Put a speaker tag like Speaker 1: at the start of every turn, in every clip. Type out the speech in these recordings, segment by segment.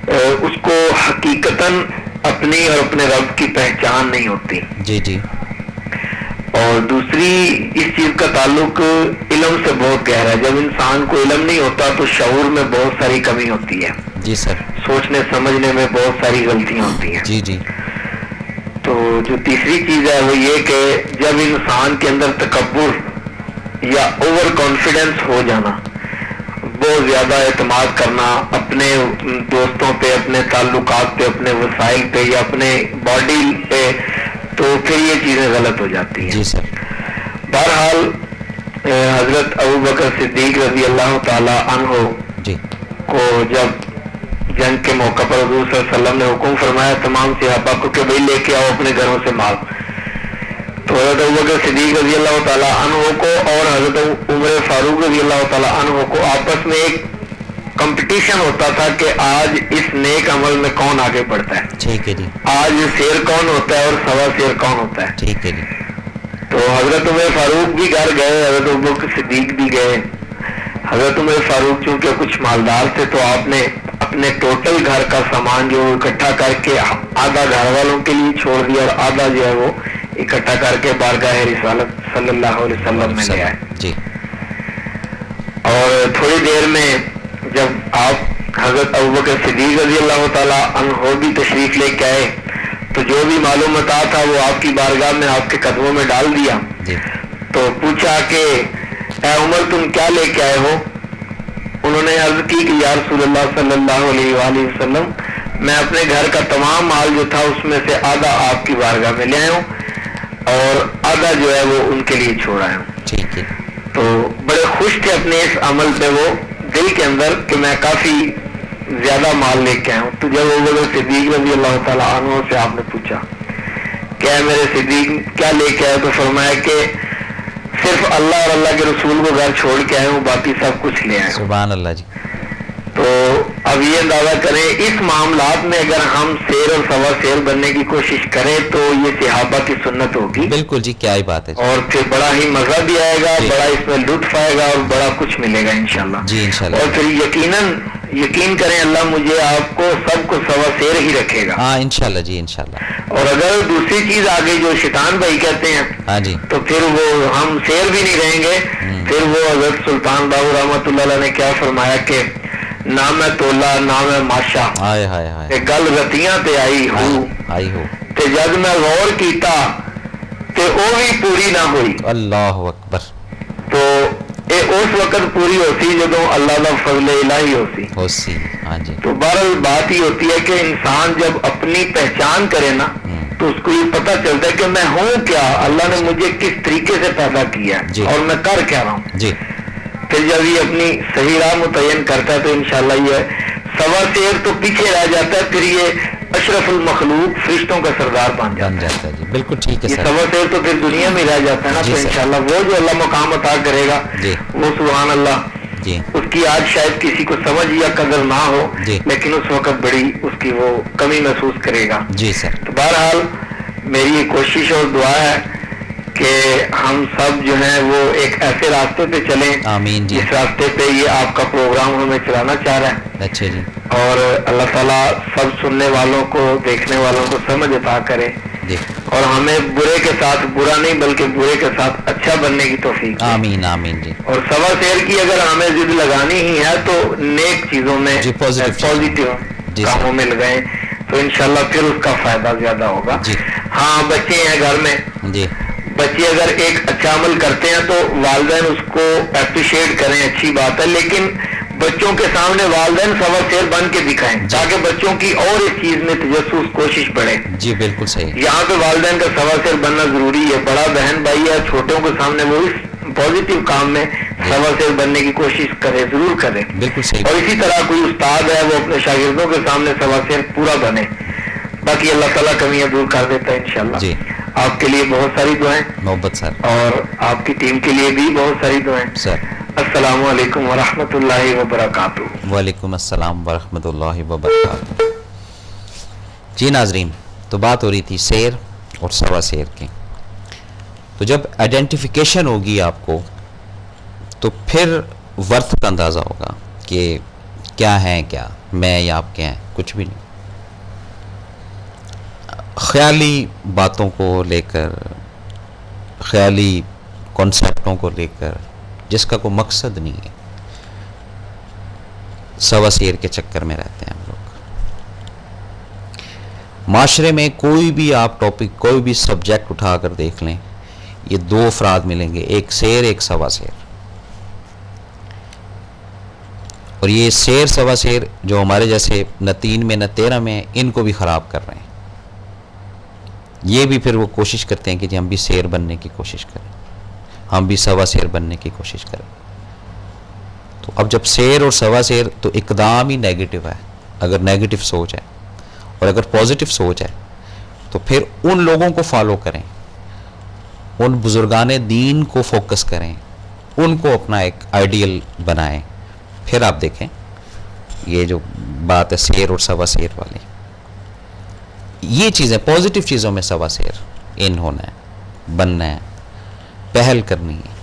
Speaker 1: اس کو حقیقتاً اپنی اور اپنے رب کی پہچان نہیں ہوتی.
Speaker 2: جی جی.
Speaker 1: اور دوسری اس چیز کا تعلق علم سے بہت گہرا ہے. جب انسان کو علم نہیں ہوتا تو شعور میں بہت ساری کمی ہوتی ہے.
Speaker 2: جی سر.
Speaker 1: سوچنے سمجھنے میں بہت ساری غلطیاں ہوتی ہیں.
Speaker 2: جی جی.
Speaker 1: تو جو تیسری چیز ہے وہ یہ کہ جب انسان کے اندر تکبر یا اوور کانفیڈنس ہو جانا، بہت زیادہ اعتماد کرنا اپنے دوستوں پہ، اپنے تعلقات پہ، اپنے وسائل پہ یا اپنے باڈی پہ، تو پھر یہ چیزیں غلط ہو جاتی ہیں.
Speaker 2: جی سر.
Speaker 1: بہرحال حضرت ابوبکر صدیق رضی اللہ تعالی عنہ
Speaker 2: جی
Speaker 1: کو جب جنگ کے موقع پر حضور صلی اللہ علیہ وسلم نے حکم فرمایا تمام صحابہ کو کہ بھائی لے کے آؤ اپنے گھروں سے مال، تو حضرت ابوبکر صدیق رضی اللہ تعالیٰ عنہ کو اور حضرت عمر فاروق رضی اللہ تعالیٰ عنہ کو آپس میں ایک کمپٹیشن ہوتا تھا کہ آج اس نیک عمل میں کون آگے بڑھتا ہے.
Speaker 2: ٹھیک ہے جی.
Speaker 1: آج سیر کون ہوتا ہے اور سوا سیر کون ہوتا ہے.
Speaker 2: ٹھیک ہے جی.
Speaker 1: تو حضرت عمر فاروق بھی گھر گئے، حضرت ابوبکر صدیق بھی گئے. حضرت عمر فاروق چونکہ کچھ مالدار تھے تو آپ نے اپنے ٹوٹل گھر کا سامان جو اکٹھا کر کے آدھا گھر والوں کے لیے چھوڑ دیا اور آدھا جو ہے وہ اکٹھا کر کے بارگاہ رسالت صلی اللہ علیہ وسلم میں لے آئے.
Speaker 2: جی.
Speaker 1: اور تھوڑی دیر میں جب آپ حضرت ابوبکر صدیق رضی اللہ تعالیٰ عنہ بھی تشریف لے کے آئے تو جو بھی معلومات تھا وہ آپ کی بارگاہ میں آپ کے قدموں میں ڈال دیا.
Speaker 2: جی.
Speaker 1: تو پوچھا کہ اے عمر تم کیا لے کے آئے ہو؟ انہوں نے عرض کی کہ یا رسول اللہ صلی اللہ علیہ وآلہ وسلم میں اپنے گھر کا تمام مال جو تھا اس میں سے آدھا آپ کی بارگاہ میں لے آیا ہوں اور آدھا جو ہے وہ ان کے لیے چھوڑ آیا ہوں.
Speaker 2: ٹھیک ہے.
Speaker 1: تو بڑے خوش تھے اپنے اس عمل پہ وہ دل کے اندر کہ میں کافی زیادہ مال لے کے آیا ہوں. تو جب وہ صدیق رضی اللہ تعالیٰ عنہ سے آپ نے پوچھا کیا میرے صدیق کیا لے کے آئے، تو فرمایا کہ صرف اللہ اور اللہ کے رسول کو گھر چھوڑ کے آئے ہوں، باقی سب کچھ لے آئے.
Speaker 2: سبحان اللہ جی.
Speaker 1: تو اب یہ اندازہ کریں اس معاملات میں اگر ہم سیر اور سوا سیر بننے کی کوشش کریں تو یہ صحابہ کی سنت ہوگی.
Speaker 2: بالکل جی. کیا ہی بات ہے.
Speaker 1: اور پھر بڑا ہی مزہ بھی آئے گا، بڑا اس میں لطف آئے گا اور بڑا کچھ ملے گا انشاءاللہ.
Speaker 2: جی انشاءاللہ.
Speaker 1: اور پھر یقین کریں اللہ مجھے آپ کو سب کو سوا سیر ہی رکھے گا.
Speaker 2: ہاں انشاءاللہ جی انشاءاللہ.
Speaker 1: اور اگر دوسری چیز آگے جو شیطان بھائی کہتے ہیں
Speaker 2: ہاں جی
Speaker 1: تو پھر وہ ہم سیر بھی نہیں رہیں گے. پھر وہ حضرت سلطان باہو رحمۃ اللہ علیہ نے کیا فرمایا کہ نام تولا نام ماشا
Speaker 2: ہائے ہائے ہائے
Speaker 1: گل رتیاں تے آئی
Speaker 2: ہو
Speaker 1: تے جد میں غور کیتا تے او بھی پوری نہ ہوئی.
Speaker 2: اللہ اکبر.
Speaker 1: تو اے اس وقت پوری ہوتی جدوں اللہ کا فضل الہی ہوتی.
Speaker 2: ہاں جی.
Speaker 1: تو بہرحال بات ہی ہوتی ہے کہ انسان جب اپنی پہچان کرے نا تو اس کو یہ پتہ چلتا ہے کہ میں ہوں کیا، اللہ نے مجھے کس طریقے سے پیدا کیا ہے اور میں کر کیا رہا ہوں.
Speaker 2: جی.
Speaker 1: پھر جب یہ اپنی صحیح راہ متعین کرتا ہے تو انشاءاللہ یہ سوا سیر تو پیچھے رہ جاتا ہے، پھر یہ اشرف المخلوق فرشتوں کا سردار بن جاتا
Speaker 2: ہے. جی بالکل ٹھیک ہے.
Speaker 1: یہ سوا سیر تو پھر دنیا میں رہ جاتا ہے نا. تو انشاءاللہ وہ جو اللہ مقام عطا کرے گا وہ سبحان اللہ
Speaker 2: جی.
Speaker 1: اس کی آج شاید کسی کو سمجھ یا قدر نہ ہو لیکن اس وقت بڑی اس کی وہ کمی محسوس کرے گا.
Speaker 2: جی سر.
Speaker 1: تو بہرحال میری یہ کوشش اور دعا ہے کہ ہم سب جو ہیں وہ ایک ایسے راستے پہ چلیں
Speaker 2: آمین جی.
Speaker 1: جس راستے پہ یہ آپ کا پروگرام ہمیں چلانا چاہ رہا ہے.
Speaker 2: اچھا جی.
Speaker 1: اور اللہ تعالیٰ سب سننے والوں کو دیکھنے والوں کو سمجھ عطا کرے اور ہمیں برے کے ساتھ برا نہیں بلکہ برے کے ساتھ اچھا بننے کی توفیق.
Speaker 2: آمین آمین جی.
Speaker 1: اور سوا سیر کی اگر ہمیں ضد لگانی ہی ہے تو نیک چیزوں میں پازیٹیو کاموں میں لگائیں تو انشاءاللہ پھر اس کا فائدہ زیادہ ہوگا. ہاں بچے ہیں گھر میں
Speaker 2: جی.
Speaker 1: بچے اگر ایک اچھا عمل کرتے ہیں تو والدین اس کو اپریشیٹ کریں، اچھی بات ہے، لیکن بچوں کے سامنے والدین سوا سیر بن کے دکھائیں تاکہ بچوں کی اور اس چیز میں تجسس کوشش بڑھے.
Speaker 2: جی بالکل صحیح.
Speaker 1: یہاں پہ والدین کا سوا سیر بننا ضروری ہے. بڑا بہن بھائی ہے چھوٹوں کے سامنے وہ اس پازیٹیو کام میں سوا سیر بننے کی کوشش کرے، ضرور کرے.
Speaker 2: بالکل صحیح.
Speaker 1: اور اسی طرح کوئی استاد ہے وہ اپنے شاگردوں کے سامنے سوا سیر پورا بنے. باقی اللہ تعالیٰ کمیاں دور کر دیتا ہے انشاءاللہ. جی. آپ کے لیے بہت ساری دعائیں
Speaker 2: محبت سر
Speaker 1: اور آپ کی ٹیم کے لیے بھی بہت ساری دعائیں
Speaker 2: سر.
Speaker 1: السلام علیکم ورحمۃ اللہ وبرکاتہ.
Speaker 2: وعلیکم السلام ورحمۃ اللہ وبرکاتہ. جی ناظرین، تو بات ہو رہی تھی سیر اور سوا سیر کی. تو جب آئیڈینٹیفیکیشن ہوگی آپ کو تو پھر ورتھ کا اندازہ ہوگا کہ کیا ہیں، کیا میں یا آپ کیا ہیں. کچھ بھی نہیں. خیالی باتوں کو لے کر، خیالی کانسیپٹوں کو لے کر جس کا کوئی مقصد نہیں ہے، سوا سیر کے چکر میں رہتے ہیں ہم لوگ. معاشرے میں کوئی بھی آپ ٹاپک، کوئی بھی سبجیکٹ اٹھا کر دیکھ لیں، یہ دو افراد ملیں گے، ایک سیر ایک سوا سیر. اور یہ سیر سوا سیر جو ہمارے جیسے نہ 3 میں نہ 13 میں، ان کو بھی خراب کر رہے ہیں. یہ بھی پھر وہ کوشش کرتے ہیں کہ جی ہم بھی سیر بننے کی کوشش کریں، ہم بھی سوا سیر بننے کی کوشش کریں. تو اب جب سیر اور سوا سیر تو اقدام ہی نیگیٹو ہے. اگر نیگیٹو سوچ ہے اور اگر پازیٹو سوچ ہے تو پھر ان لوگوں کو فالو کریں، ان بزرگان دین کو فوکس کریں، ان کو اپنا ایک آئیڈیل بنائیں. پھر آپ دیکھیں یہ جو بات ہے سیر اور سوا سیر والی، یہ چیزیں پازیٹو چیزوں میں سوا سیر ان ہونا ہے، بننا ہے، پہل کرنی ہے.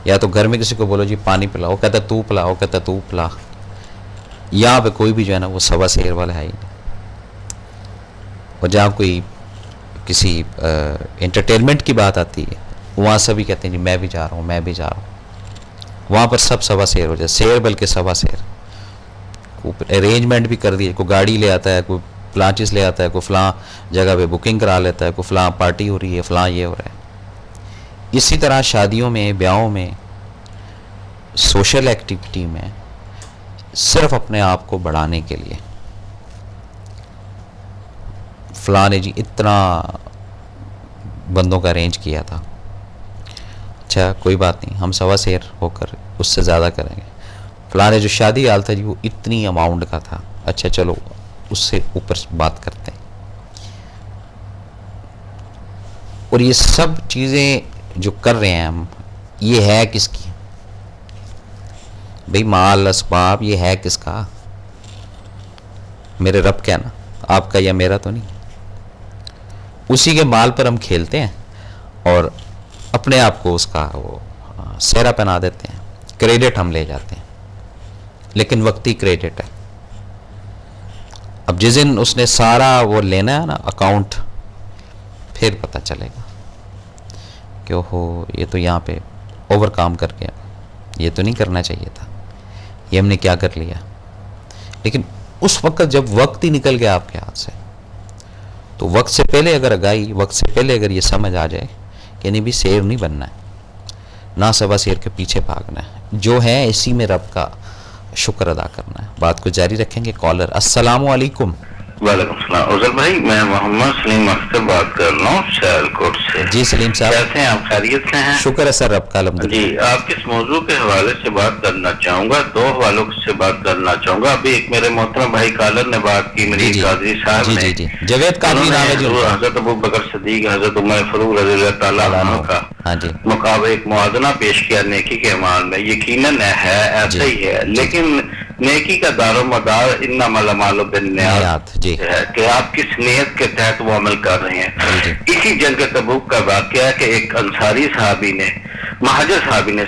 Speaker 2: یا تو گھر میں کسی کو بولو جی پانی پلاؤ، کہتا تو پلاؤ، کہتا تو پلا. یہاں پہ کوئی بھی جو ہے نا وہ سوا سیر والا ہے ہی نہیں. اور جہاں کوئی کسی انٹرٹینمنٹ کی بات آتی ہے وہاں سبھی کہتے ہیں جی میں بھی جا رہا ہوں، میں بھی جا رہا ہوں. وہاں پر سب سوا سیر ہو جائے، سیر بلکہ سوا سیر. کوئی ارینجمنٹ بھی کر دی، کوئی گاڑی لے آتا ہے، کوئی فلاں چیز لے آتا ہے، کوئی فلاں جگہ پہ بکنگ کرا لیتا ہے، کوئی فلاں پارٹی ہو رہی ہے، فلاں یہ ہو رہا ہے. اسی طرح شادیوں میں، بیاہوں میں، سوشل ایکٹیویٹی میں صرف اپنے آپ کو بڑھانے کے لیے فلاں نے جی اتنا بندوں کا ارینج کیا تھا، اچھا کوئی بات نہیں، ہم سوا سیر ہو کر اس سے زیادہ کریں گے. فلاں نے جو شادی حال تھا جی وہ اتنی اماؤنٹ کا تھا، اچھا چلو اس سے اوپر بات کرتے ہیں. اور یہ سب چیزیں جو کر رہے ہیں ہم، یہ ہے کس کی؟ بھئی مال اسباب یہ ہے کس کا؟ میرے رب کا نا، آپ کا یا میرا تو نہیں. اسی کے مال پر ہم کھیلتے ہیں اور اپنے آپ کو اس کا وہ سہرا پہنا دیتے ہیں، کریڈٹ ہم لے جاتے ہیں، لیکن وقتی کریڈٹ ہے. اب جس دن اس نے سارا وہ لینا ہے نا اکاؤنٹ، پھر پتہ چلے گا کہ اوہو یہ تو یہاں پہ اوور کام کر گیا، یہ تو نہیں کرنا چاہیے تھا، یہ ہم نے کیا کر لیا. لیکن اس وقت جب وقت ہی نکل گیا آپ کے ہاتھ سے، تو وقت سے پہلے اگر آگاہی، وقت سے پہلے اگر یہ سمجھ آ جائے کہ نہیں بھی سیر نہیں بننا ہے، نہ سوا سیر کے پیچھے بھاگنا ہے، جو ہے اسی میں رب کا شکر ادا کرنا ہے. بات کو جاری رکھیں گے. کالر السلام علیکم.
Speaker 1: وعلیکم السلام. افضل بھائی میں محمد سلیم اختر بات کر رہا ہوں سیال کوٹ سے.
Speaker 2: جی سلیم صاحب
Speaker 1: کیسے ہیں آپ؟ خیریت سے ہیں؟
Speaker 2: شکر ہے سر رب کا الحمدللہ.
Speaker 1: جی آپ کس موضوع کے حوالے سے بات کرنا چاہوں گا؟ 2 حوالوں سے بات کرنا چاہوں گا. ابھی ایک میرے محترم بھائی کالر نے بات کی، میری قاضی صاحب نے،
Speaker 2: جاوید قاضی نام ہے جی،
Speaker 1: حضرت ابو بکر صدیق، حضرت عمر فاروق رضی اللہ تعالیٰ عنہ کا مقابلہ، ایک موازنہ پیش کیا نیکی کے اعمال میں. یقیناً ہے ایسا ہی ہے، لیکن نیکی کا دار و مدار انما الاعمال بالنیات ہے کہ آپ کس نیت کے تحت وہ عمل کر رہے ہیں. اسی جنگ تبوک کا واقعہ ہے کہ ایک انصاری صحابی نے، مہاجر صحابی نے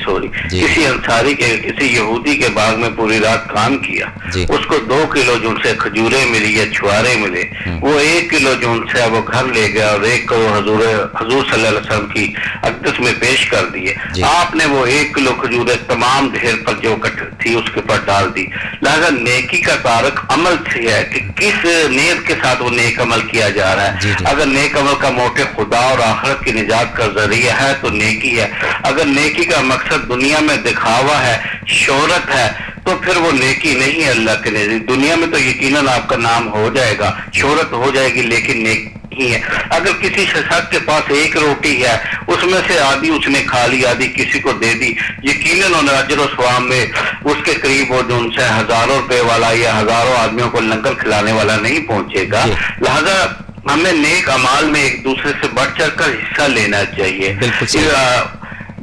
Speaker 1: کسی انصاری کے، کسی یہودی کے باغ میں پوری رات کام کیا. اس کو 2 کلو جو ان سے کھجوریں ملی یا چھوارے ملے، وہ 1 کلو جو ان سے وہ گھر لے گیا اور 1 کلو حضور صلی اللہ علیہ وسلم کی اقدس میں پیش کر دیے. آپ نے وہ 1 کلو کھجوریں تمام ڈھیر پر جو تھی اس کے پر ڈال دی. لہذا نیکی کا تارک عمل سے ہے کہ کس نیت کے ساتھ وہ نیک عمل کیا جا رہا ہے. اگر نیک عمل کا موٹو خدا اور آخرت کی نجات کا ذریعہ ہے تو نیکی ہے. اگر نیکی کا مقصد دنیا میں دکھاوا ہے، شہرت ہے، تو پھر وہ نیکی نہیں ہے اللہ کے نزدیک. دنیا میں تو یقیناً آپ کا نام ہو جائے گا، شہرت ہو جائے گی، لیکن نیکی ہے. اگر کسی شخص کے پاس 1 روٹی ہے، اس میں سے آدھی اس نے کھا لی، آدھی کسی کو دے دی، یقیناً اجر و ثواب میں اس کے قریب وہ جو ان سے ہزاروں روپے والا یا ہزاروں آدمیوں کو لنگر کھلانے والا نہیں پہنچے گا. لہذا ہمیں نیک اعمال میں ایک دوسرے سے بڑھ چڑھ کر حصہ لینا چاہیے.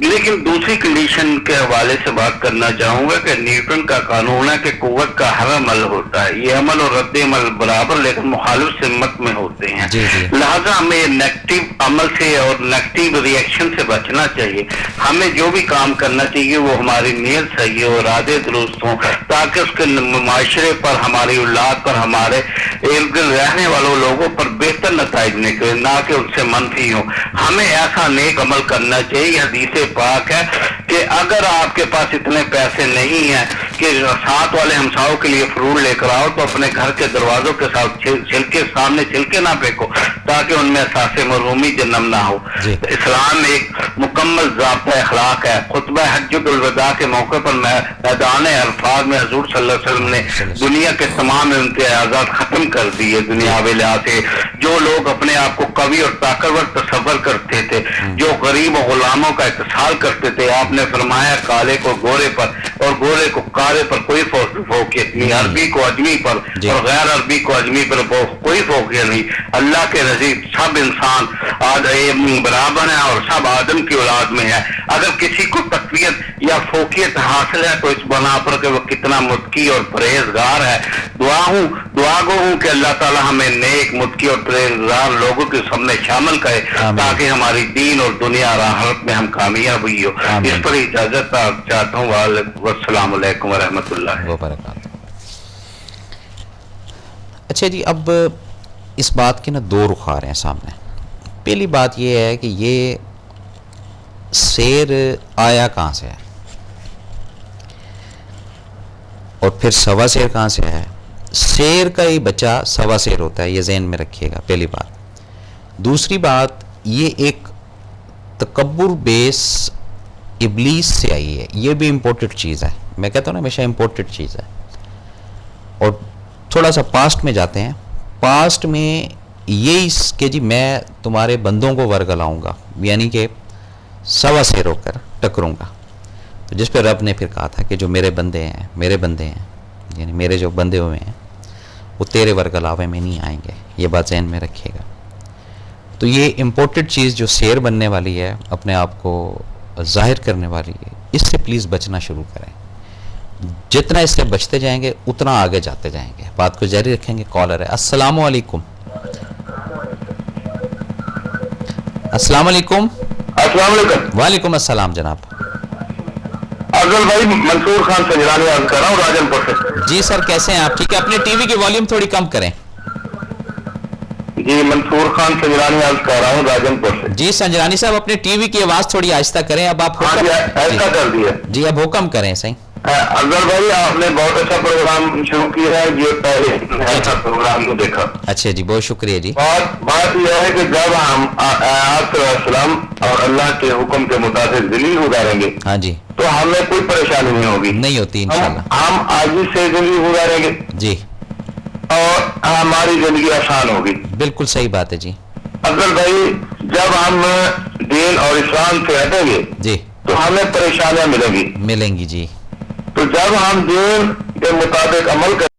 Speaker 3: لیکن دوسری کنڈیشن کے حوالے سے بات کرنا چاہوں گا کہ نیوٹن کا قانون ہے کہ قوت کا ہر عمل ہوتا ہے، یہ عمل اور رد عمل برابر لیکن مخالف سمت میں ہوتے ہیں، لہذا ہمیں نیگیٹو عمل سے اور نیگیٹو ری ایکشن سے بچنا چاہیے. ہمیں جو بھی کام کرنا چاہیے وہ ہماری نیت صحیح ہو، ارادے درست ہوں، تاکہ اس کے معاشرے پر، ہماری اولاد پر، ہمارے ارد گرد رہنے والوں لوگوں پر بہتر نتائج نکلے، نہ کہ ان سے منفی ہوں. ہمیں ایسا نیک عمل کرنا چاہیے. حدیث پاک ہے کہ اگر آپ کے پاس اتنے پیسے نہیں ہیں کہ ساتھ والے ہمساؤں کے لیے فروٹ لے کر آؤ تو اپنے گھر کے دروازوں کے ساتھ چھلکے نہ پھینکو تاکہ ان میں احساس محرومی جنم نہ ہو. اسلام ایک مکمل ضابطہ اخلاق ہے. خطبہ حجۃ الوداع کے موقع پر میدان عرفات میں حضور صلی اللہ علیہ وسلم نے دنیا کے تمام امتیازات ختم کر دیے دنیاوی لحاظ سے. جو لوگ اپنے آپ کو قوی اور طاقتور تصور کرتے تھے، جو غریب و غلاموں کا اتصال کرتے تھے، آپ نے فرمایا کالے کو گورے پر اور گورے کو کالے پر کوئی فوقیت نہیں، عربی کو اجمی پر اور غیر عربی کو اجمی پر کوئی فوقیت نہیں. اللہ کے نزدیک سب انسان برابر ہیں اور سب آدم کی اولاد میں ہے. اگر کسی کو تقویت یا فوقیت حاصل ہے تو اس بنا پر کہ وہ کتنا متقی اور پرہیزگار ہے. دعا گو ہوں کہ اللہ تعالی ہمیں نیک، متقی اور پرہیزگار لوگوں کے سب میں شامل کرے تاکہ ہماری دین اور دنیا اور آخرت میں ہم کامیاب ہوئی ہو. اس پر اجازت چاہتا ہوں. والسلام علیکم ورحمۃ اللہ
Speaker 2: وبرکاتہ. اچھا جی، اب اس بات کے نا دو رخ آ رہے ہیں سامنے. پہلی بات یہ ہے کہ یہ سیر آیا کہاں سے ہے اور پھر سوا سیر کہاں سے ہے. سیر کا ہی بچہ سوا سیر ہوتا ہے، یہ ذہن میں رکھیے گا، پہلی بات. دوسری بات، یہ ایک تکبر بیس ابلیس سے آئی ہے. یہ بھی امپورٹڈ چیز ہے. میں کہتا ہوں نا ہمیشہ امپورٹڈ چیز ہے. اور تھوڑا سا پاسٹ میں جاتے ہیں. پاسٹ میں یہی کہ جی میں تمہارے بندوں کو ورگ لاؤں گا، یعنی کہ سوا سیر ہو کر ٹکروں گا. تو جس پہ رب نے پھر کہا تھا کہ جو میرے بندے ہیں یعنی میرے جو بندے ہوئے ہیں وہ تیرے ورگ علاوے میں نہیں آئیں گے. یہ بات ذہن میں رکھیے گا. تو یہ امپورٹڈ چیز جو سیر بننے والی ہے، اپنے آپ کو ظاہر کرنے والی ہے، اس سے پلیز بچنا شروع کریں. جتنا اس سے بچتے جائیں گے اتنا آگے جاتے جائیں گے. بات کو جاری رکھیں گے. کالر ہے. السلام علیکم. السلام علیکم.
Speaker 3: السلام علیکم.
Speaker 2: وعلیکم السلام جناب.
Speaker 3: افضل بھائی، منصور خان سنجرانی عرض کر رہا ہوں راجن پور سے.
Speaker 2: جی سر، کیسے ہیں آپ؟ ٹھیک ہے. اپنے ٹی وی کی والیوم تھوڑی کم کریں.
Speaker 3: جی منصور خان سنجرانی عرض کر رہا ہوں راجن پور سے.
Speaker 2: جی سنجرانی صاحب، اپنے ٹی وی کی آواز تھوڑی آہستہ کریں. اب آپ
Speaker 3: ایسا کر دیا.
Speaker 2: جی اب حکم کریں. صحیح.
Speaker 3: افضل بھائی، آپ نے بہت اچھا پروگرام شروع کیا ہے. یہ پہلے ایسا پروگرام کو دیکھا.
Speaker 2: اچھا جی، بہت شکریہ جی.
Speaker 3: بات یہ ہے کہ جب ہم آپ السلام اور اللہ کے حکم کے مطابق ذلیل گزاریں گے،
Speaker 2: ہاں جی،
Speaker 3: تو ہمیں کوئی پریشانی نہیں ہوگی.
Speaker 2: نہیں ہوتی انشاءاللہ.
Speaker 3: ہم عاجزی سے زندگی گزاریں گے
Speaker 2: جی،
Speaker 3: اور ہماری زندگی آسان ہوگی.
Speaker 2: بالکل صحیح بات ہے جی.
Speaker 3: افضل بھائی، جب ہم دین اور اسلام سے ہٹیں گے
Speaker 2: جی
Speaker 3: تو ہمیں پریشانیاں ملیں گی.
Speaker 2: ملیں گی جی.
Speaker 3: تو جب ہم دین کے مطابق عمل کریں